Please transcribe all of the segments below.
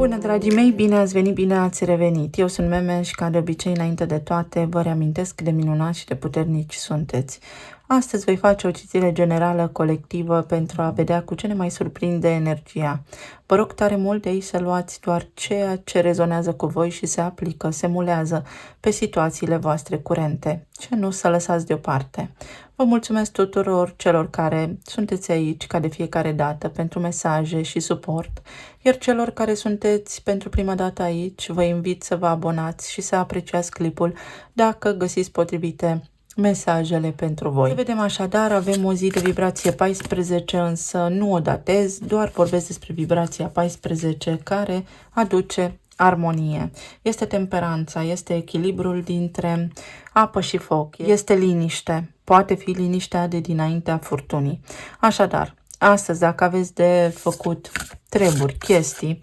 Bună, dragii mei! Bine ați venit, bine ați revenit! Eu sunt Meme și, ca de obicei, înainte de toate, vă reamintesc cât de minunați și de puternici sunteți. Astăzi voi face o citire generală colectivă pentru a vedea cu ce ne mai surprinde energia. Vă rog tare mult de aici să luați doar ceea ce rezonează cu voi și se aplică, se mulează pe situațiile voastre curente. Ce nu, să lăsați deoparte. Vă mulțumesc tuturor celor care sunteți aici, ca de fiecare dată, pentru mesaje și suport, iar celor care sunteți pentru prima dată aici, vă invit să vă abonați și să apreciați clipul dacă găsiți potrivite mesajele pentru voi. Să vedem așadar, avem o zi de vibrație 14, însă nu o datez, doar vorbesc despre vibrația 14 care aduce armonie. Este temperanța, este echilibrul dintre apă și foc, este liniște, poate fi liniștea de dinaintea furtunii. Așadar, astăzi, dacă aveți de făcut treburi, chestii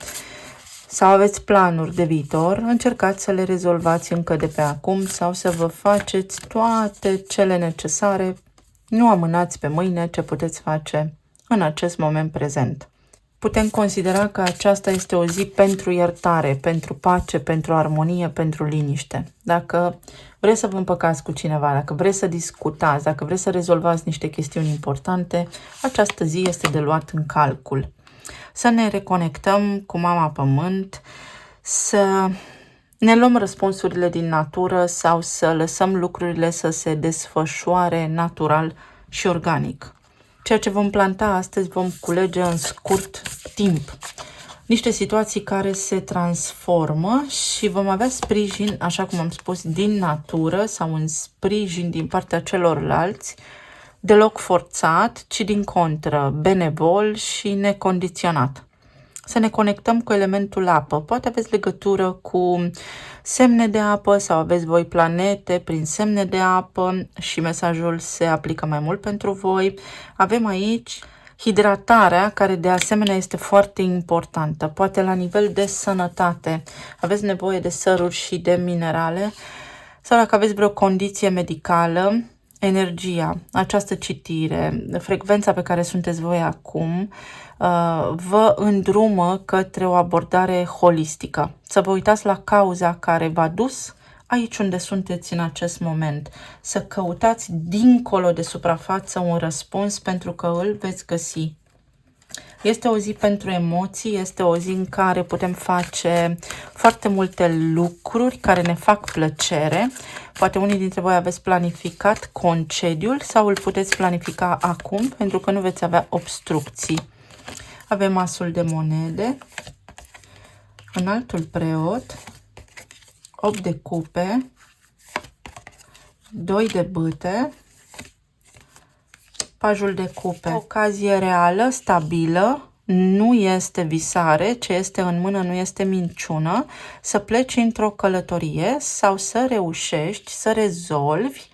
sau aveți planuri de viitor, încercați să le rezolvați încă de pe acum sau să vă faceți toate cele necesare. Nu amânați pe mâine ce puteți face în acest moment prezent. Putem considera că aceasta este o zi pentru iertare, pentru pace, pentru armonie, pentru liniște. Dacă vreți să vă împăcați cu cineva, dacă vreți să discutați, dacă vreți să rezolvați niște chestiuni importante, această zi este de luat în calcul. Să ne reconectăm cu Mama Pământ, să ne luăm răspunsurile din natură sau să lăsăm lucrurile să se desfășoare natural și organic. Ceea ce vom planta astăzi vom culege în scurt timp. Niște situații care se transformă și vom avea sprijin, așa cum am spus, din natură sau un sprijin din partea celorlalți, deloc forțat, ci din contră, benevol și necondiționat. Să ne conectăm cu elementul apă. Poate aveți legătură cu semne de apă sau aveți voi planete prin semne de apă și mesajul se aplică mai mult pentru voi. Avem aici hidratarea, care de asemenea este foarte importantă. Poate la nivel de sănătate aveți nevoie de săruri și de minerale sau dacă aveți vreo condiție medicală, energia, această citire, frecvența pe care sunteți voi acum, vă îndrumă către o abordare holistică. Să vă uitați la cauza care v-a dus aici unde sunteți în acest moment. Să căutați dincolo de suprafață un răspuns pentru că îl veți găsi. Este o zi pentru emoții, este o zi în care putem face foarte multe lucruri care ne fac plăcere. Poate unii dintre voi aveți planificat concediul sau îl puteți planifica acum pentru că nu veți avea obstrucții. Avem asul de monede, înaltul preot, 8 de cupe, 2 de bâte, pajul de cupe. Ocazie reală, stabilă, nu este visare, ce este în mână nu este minciună, să pleci într-o călătorie sau să reușești să rezolvi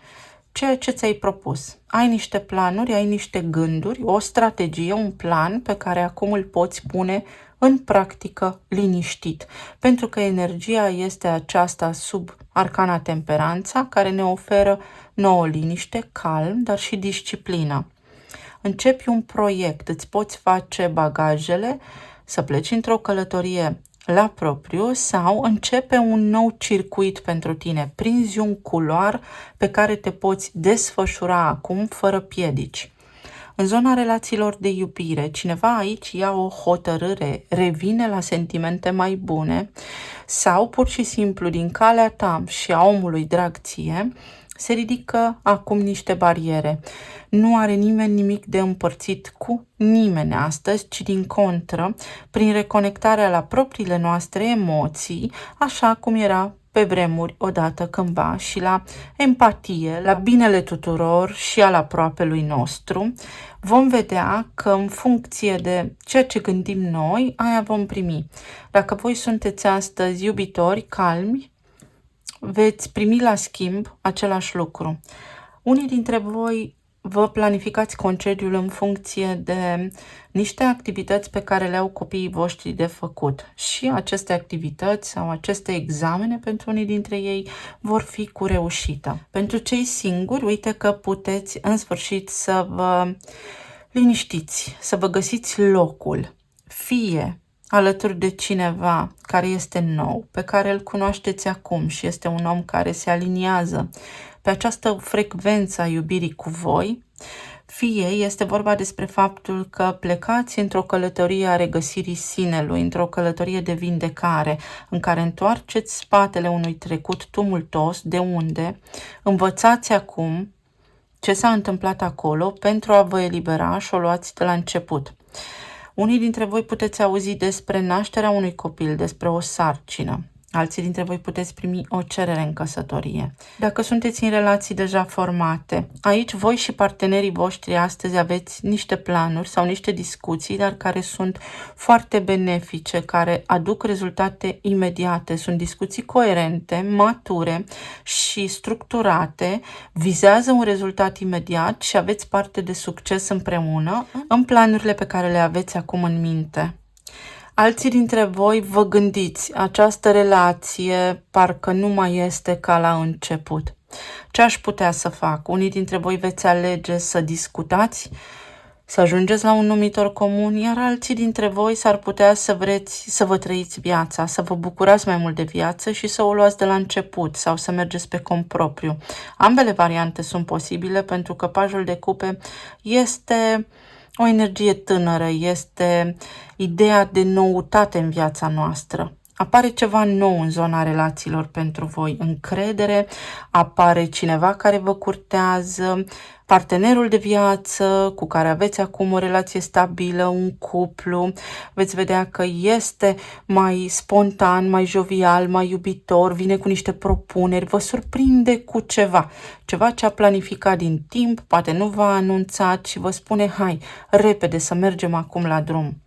ceea ce ți-ai propus. Ai niște planuri, ai niște gânduri, o strategie, un plan pe care acum îl poți pune în practică liniștit. Pentru că energia este aceasta sub arcana temperanța, care ne oferă nouă liniște, calm, dar și disciplină. Începi un proiect, îți poți face bagajele, să pleci într-o călătorie la propriu sau începe un nou circuit pentru tine. Prinzi un culoar pe care te poți desfășura acum fără piedici. În zona relațiilor de iubire, cineva aici ia o hotărâre, revine la sentimente mai bune sau pur și simplu din calea ta și a omului drag ție, se ridică acum niște bariere. Nu are nimeni nimic de împărțit cu nimeni astăzi, ci din contră, prin reconectarea la propriile noastre emoții, așa cum era pe vremuri odată cândva, și la empatie, la binele tuturor și al aproapelui nostru, vom vedea că în funcție de ceea ce gândim noi, aia vom primi. Dacă voi sunteți astăzi iubitori, calmi, veți primi la schimb același lucru. Unii dintre voi vă planificați concediul în funcție de niște activități pe care le au copiii voștri de făcut. Și aceste activități sau aceste examene pentru unii dintre ei vor fi cu reușită. Pentru cei singuri, uite că puteți în sfârșit să vă liniștiți, să vă găsiți locul. Fie alături de cineva care este nou, pe care îl cunoașteți acum și este un om care se aliniază pe această frecvență a iubirii cu voi, fie este vorba despre faptul că plecați într-o călătorie a regăsirii sinelui, într-o călătorie de vindecare, în care întoarceți spatele unui trecut tumultos, de unde învățați acum ce s-a întâmplat acolo pentru a vă elibera și o luați de la început. Unii dintre voi puteți auzi despre nașterea unui copil, despre o sarcină. Alții dintre voi puteți primi o cerere în căsătorie. Dacă sunteți în relații deja formate, aici voi și partenerii voștri astăzi aveți niște planuri sau niște discuții, dar care sunt foarte benefice, care aduc rezultate imediate. Sunt discuții coerente, mature și structurate, vizează un rezultat imediat și aveți parte de succes împreună în planurile pe care le aveți acum în minte. Alții dintre voi vă gândiți, această relație parcă nu mai este ca la început. Ce aș putea să fac? Unii dintre voi veți alege să discutați, să ajungeți la un numitor comun, iar alții dintre voi s-ar putea să vreți să vă trăiți viața, să vă bucurați mai mult de viață și să o luați de la început sau să mergeți pe cont propriu. Ambele variante sunt posibile pentru că pajul de cupe este o energie tânără, este ideea de noutate în viața noastră. Apare ceva nou în zona relațiilor pentru voi, încredere, apare cineva care vă curtează, partenerul de viață cu care aveți acum o relație stabilă, un cuplu, veți vedea că este mai spontan, mai jovial, mai iubitor, vine cu niște propuneri, vă surprinde cu ceva ce a planificat din timp, poate nu v-a anunțat și vă spune, hai, repede să mergem acum la drum.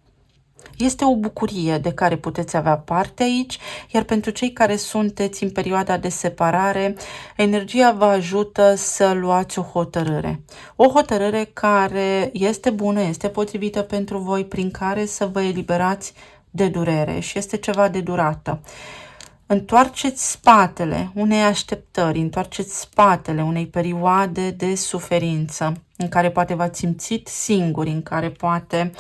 Este o bucurie de care puteți avea parte aici, iar pentru cei care sunteți în perioada de separare, energia vă ajută să luați o hotărâre. O hotărâre care este bună, este potrivită pentru voi, prin care să vă eliberați de durere și este ceva de durată. Întoarceți spatele unei așteptări, întoarceți spatele unei perioade de suferință, în care poate v-ați simțit singuri, în care poate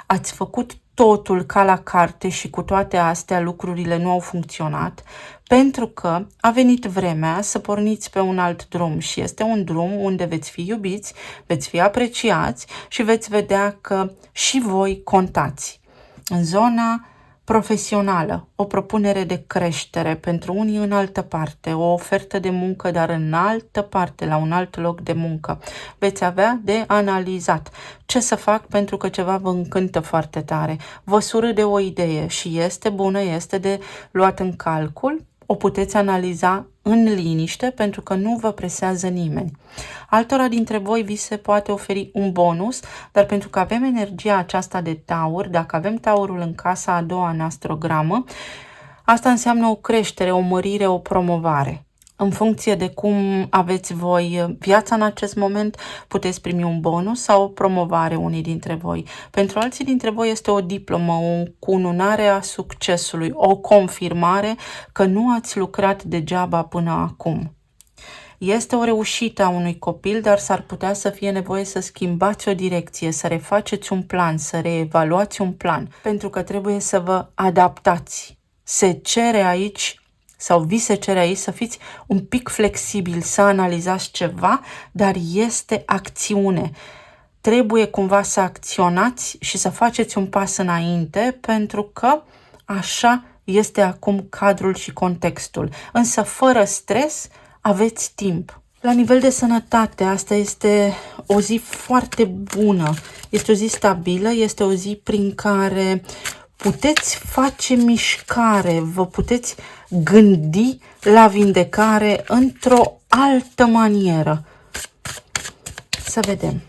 ați făcut totul ca la carte și cu toate astea lucrurile nu au funcționat, pentru că a venit vremea să porniți pe un alt drum și este un drum unde veți fi iubiți, veți fi apreciați și veți vedea că și voi contați. În zona profesională, o propunere de creștere pentru unii în altă parte, o ofertă de muncă, dar în altă parte, la un alt loc de muncă. Veți avea de analizat ce să fac pentru că ceva vă încântă foarte tare. Vă surâde o idee și este bună, este de luat în calcul, o puteți analiza în liniște pentru că nu vă presează nimeni. Altora dintre voi vi se poate oferi un bonus, dar pentru că avem energia aceasta de taur, dacă avem taurul în casa a doua în astrogramă, asta înseamnă o creștere, o mărire, o promovare. În funcție de cum aveți voi viața în acest moment, puteți primi un bonus sau o promovare unii dintre voi. Pentru alții dintre voi este o diplomă, o cununare a succesului, o confirmare că nu ați lucrat degeaba până acum. Este o reușită a unui copil, dar s-ar putea să fie nevoie să schimbați o direcție, să refaceți un plan, să reevaluați un plan, pentru că trebuie să vă adaptați. Se cere aici sau vi se cere aici să fiți un pic flexibil, să analizați ceva, dar este acțiune. Trebuie cumva să acționați și să faceți un pas înainte, pentru că așa este acum cadrul și contextul. Însă fără stres aveți timp. La nivel de sănătate, asta este o zi foarte bună. Este o zi stabilă, este o zi prin care puteți face mișcare, vă puteți gândi la vindecare într-o altă manieră. Să vedem.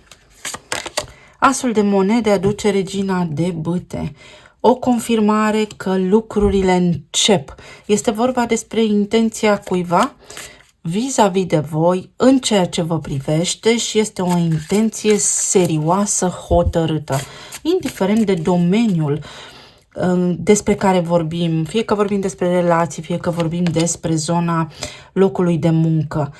Asul de monede aduce regina de bâte. O confirmare că lucrurile încep. Este vorba despre intenția cuiva vis-a-vis de voi în ceea ce vă privește și este o intenție serioasă, hotărâtă, indiferent de domeniul despre care vorbim, fie că vorbim despre relații, fie că vorbim despre zona locului de muncă.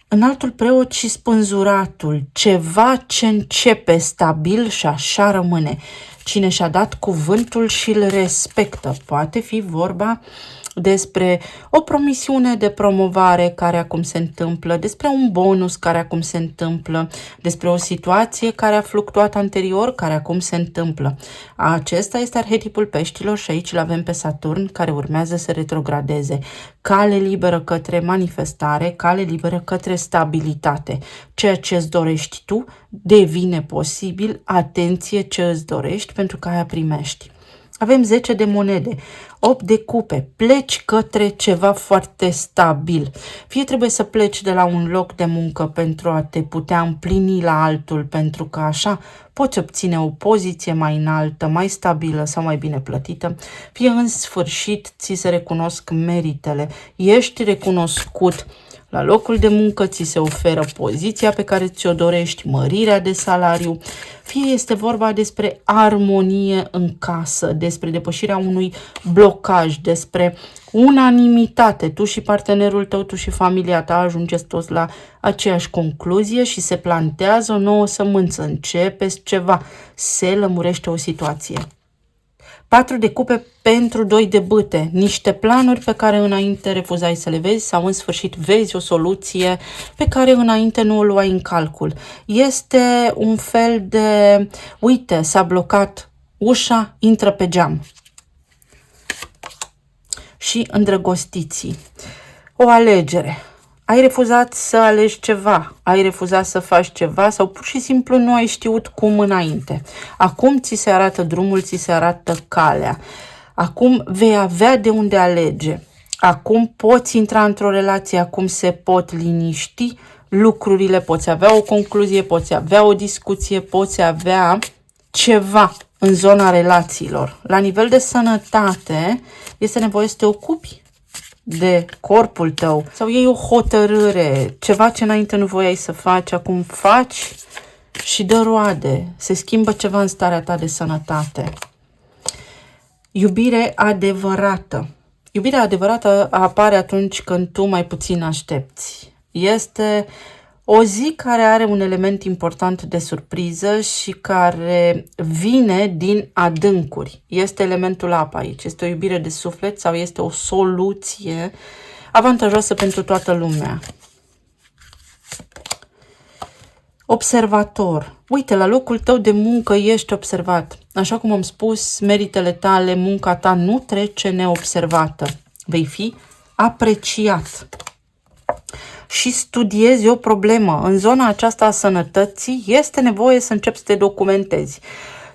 Înaltul preot și spânzuratul, ceva ce începe stabil și așa rămâne. Cine și-a dat cuvântul și îl respectă. Poate fi vorba despre o promisiune de promovare care acum se întâmplă, despre un bonus care acum se întâmplă, despre o situație care a fluctuat anterior, care acum se întâmplă. Acesta este arhetipul peștilor și aici îl avem pe Saturn, care urmează să retrogradeze. Cale liberă către manifestare, cale liberă către stabilitate. Ceea ce îți dorești tu devine posibil, atenție ce îți dorești, pentru că aia primești. Avem 10 de monede, 8 de cupe, pleci către ceva foarte stabil. Fie trebuie să pleci de la un loc de muncă pentru a te putea împlini la altul, pentru că așa poți obține o poziție mai înaltă, mai stabilă sau mai bine plătită, fie în sfârșit ți se recunosc meritele, ești recunoscut. La locul de muncă ți se oferă poziția pe care ți-o dorești, mărirea de salariu, fie este vorba despre armonie în casă, despre depășirea unui blocaj, despre unanimitate. Tu și partenerul tău, tu și familia ta ajungeți toți la aceeași concluzie și se plantează o nouă sămânță, începeți ceva, se lămurește o situație. 4 de cupe pentru 2 de bâte, niște planuri pe care înainte refuzai să le vezi sau în sfârșit vezi o soluție pe care înainte nu o luai în calcul. Este un fel de, uite, s-a blocat ușa, intră pe geam. Și îndrăgostiții. O alegere. Ai refuzat să alegi ceva, ai refuzat să faci ceva sau pur și simplu nu ai știut cum înainte. Acum ți se arată drumul, ți se arată calea. Acum vei avea de unde alege. Acum poți intra într-o relație, acum se pot liniști lucrurile, poți avea o concluzie, poți avea o discuție, poți avea ceva în zona relațiilor. La nivel de sănătate, este nevoie să te ocupi de corpul tău sau iei o hotărâre, ceva ce înainte nu voiai să faci, acum faci și dă roade, se schimbă ceva în starea ta de sănătate. Iubire adevărată. Iubirea adevărată apare atunci când tu mai puțin aștepți. Este o zi care are un element important de surpriză și care vine din adâncuri. Este elementul apă aici. Este o iubire de suflet sau este o soluție avantajoasă pentru toată lumea. Observator. Uite, la locul tău de muncă ești observat. Așa cum am spus, meritele tale, munca ta nu trece neobservată. Vei fi apreciat. Și studiezi o problemă. În zona aceasta a sănătății este nevoie să începi să te documentezi,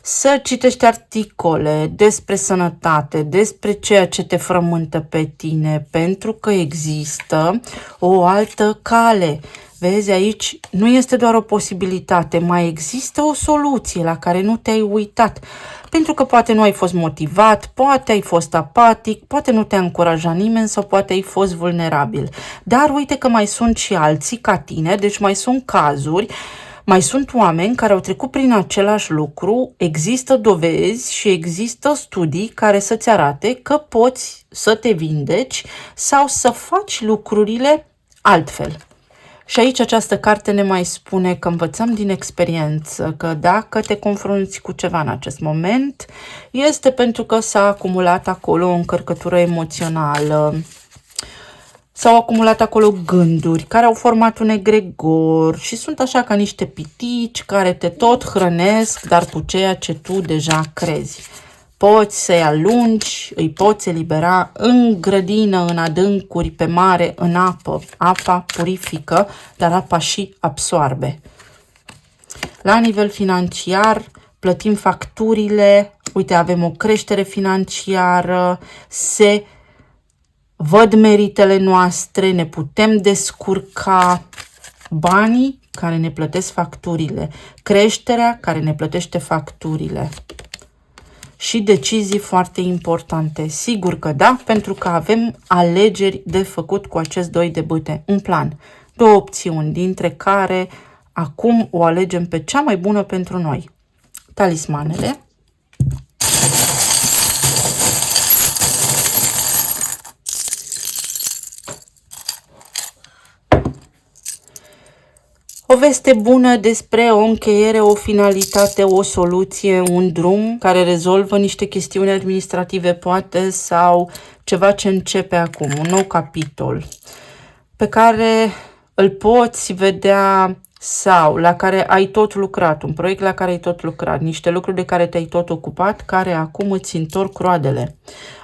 să citești articole despre sănătate, despre ceea ce te frământă pe tine, pentru că există o altă cale. Vezi, aici nu este doar o posibilitate, mai există o soluție la care nu te-ai uitat. Pentru că poate nu ai fost motivat, poate ai fost apatic, poate nu te-a încurajat nimeni sau poate ai fost vulnerabil. Dar uite că mai sunt și alții ca tine, deci mai sunt cazuri, mai sunt oameni care au trecut prin același lucru, există dovezi și există studii care să-ți arate că poți să te vindeci sau să faci lucrurile altfel. Și aici această carte ne mai spune că învățăm din experiență că dacă te confrunți cu ceva în acest moment, este pentru că s-a acumulat acolo o încărcătură emoțională, s-au acumulat acolo gânduri care au format un egregor și sunt așa ca niște pitici care te tot hrănesc, dar cu ceea ce tu deja crezi. Poți să-i alungi, îi poți elibera în grădină, în adâncuri, pe mare, în apă. Apa purifică, dar apa și absoarbe. La nivel financiar, plătim facturile, uite, avem o creștere financiară, se văd meritele noastre, ne putem descurca, banii care ne plătesc facturile, creșterea care ne plătește facturile. Și decizii foarte importante. Sigur că da, pentru că avem alegeri de făcut cu acest 2 de bâte. Un plan, 2 opțiuni, dintre care acum o alegem pe cea mai bună pentru noi. Talismanele. O veste bună despre o încheiere, o finalitate, o soluție, un drum care rezolvă niște chestiuni administrative poate sau ceva ce începe acum, un nou capitol pe care îl poți vedea sau la care ai tot lucrat, un proiect la care ai tot lucrat, niște lucruri de care te-ai tot ocupat, care acum îți întorc roadele.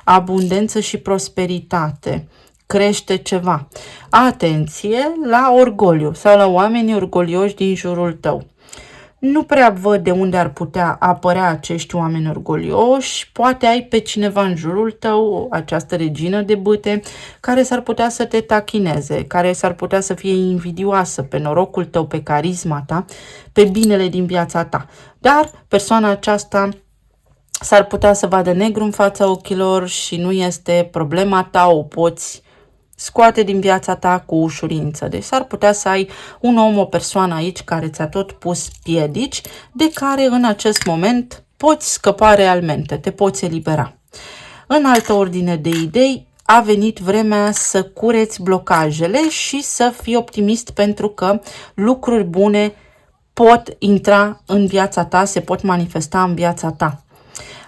Abundență și prosperitate. Crește ceva. Atenție la orgoliu sau la oamenii orgolioși din jurul tău. Nu prea văd de unde ar putea apărea acești oameni orgolioși. Poate ai pe cineva în jurul tău, această regină de bâte, care s-ar putea să te tachineze, care s-ar putea să fie invidioasă pe norocul tău, pe carisma ta, pe binele din viața ta. Dar persoana aceasta s-ar putea să vadă negru în fața ochilor și nu este problema ta, o poți scoate din viața ta cu ușurință. Deci s-ar putea să ai un om, o persoană aici care ți-a tot pus piedici, de care în acest moment poți scăpa realmente, te poți elibera. În altă ordine de idei, a venit vremea să cureți blocajele și să fii optimist pentru că lucruri bune pot intra în viața ta, se pot manifesta în viața ta.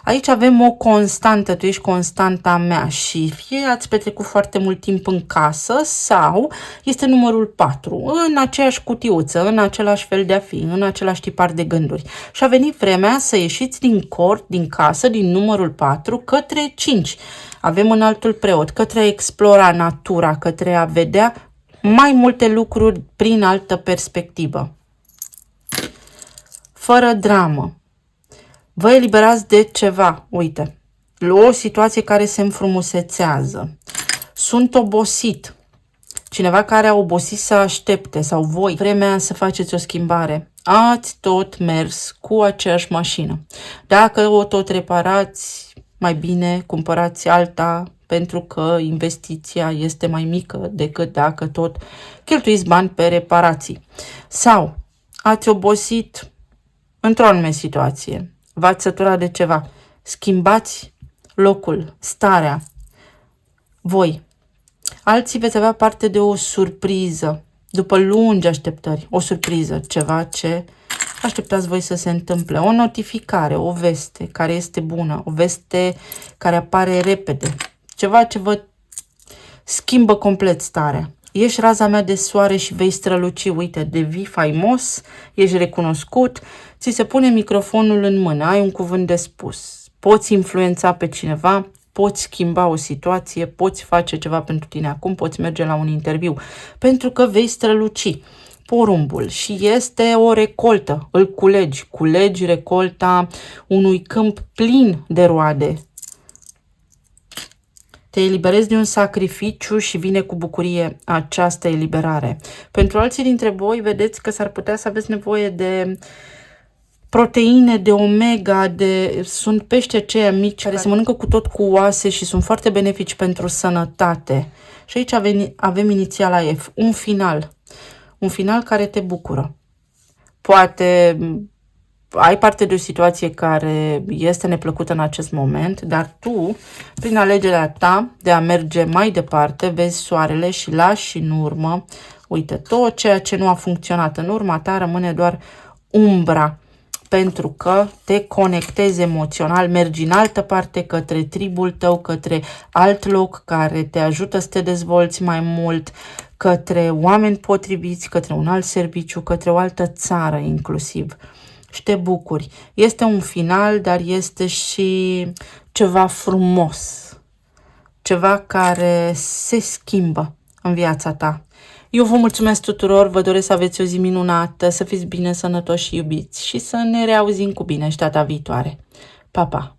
Aici avem o constantă, tu ești constanta mea și fie ați petrecut foarte mult timp în casă sau este numărul 4, în aceeași cutiuță, în același fel de a fi, în același tipar de gânduri. Și a venit vremea să ieșiți din cort, din casă, din numărul 4 către 5. Avem în altul preot, către a explora natura, către a vedea mai multe lucruri prin altă perspectivă. Fără dramă. Vă eliberați de ceva, uite, o situație care se înfrumusețează. Sunt obosit. Cineva care a obosit să aștepte sau voi, vremea să faceți o schimbare. Ați tot mers cu aceeași mașină. Dacă o tot reparați, mai bine cumpărați alta pentru că investiția este mai mică decât dacă tot cheltuiți bani pe reparații. Sau ați obosit într-o anume situație. V-ați săturat de ceva. Schimbați locul, starea. Voi. Alții veți avea parte de o surpriză. După lungi așteptări. O surpriză. Ceva ce așteptați voi să se întâmple. O notificare, o veste care este bună. O veste care apare repede. Ceva ce vă schimbă complet starea. Ești raza mea de soare și vei străluci, uite, devii faimos, ești recunoscut, ți se pune microfonul în mână, ai un cuvânt de spus, poți influența pe cineva, poți schimba o situație, poți face ceva pentru tine acum, poți merge la un interviu, pentru că vei străluci. Porumbul și este o recoltă, îl culegi recolta unui câmp plin de roade. Te eliberezi de un sacrificiu și vine cu bucurie această eliberare. Pentru alții dintre voi, vedeți că s-ar putea să aveți nevoie de proteine, de omega, sunt pești aceia mici care se mănâncă cu tot cu oase și sunt foarte benefici pentru sănătate. Și aici avem inițiala F, un final. Un final care te bucură. Poate ai parte de o situație care este neplăcută în acest moment, dar tu, prin alegerea ta de a merge mai departe, vezi soarele și lași în urmă, uite, tot ceea ce nu a funcționat în urma ta rămâne doar umbra, pentru că te conectezi emoțional, mergi în altă parte, către tribul tău, către alt loc care te ajută să te dezvolți mai mult, către oameni potriviți, către un alt serviciu, către o altă țară inclusiv. Și te bucuri. Este un final, dar este și ceva frumos. Ceva care se schimbă în viața ta. Eu vă mulțumesc tuturor, vă doresc să aveți o zi minunată, să fiți bine, sănătoși și iubiți și să ne reauzim cu bine și data viitoare. Pa, pa!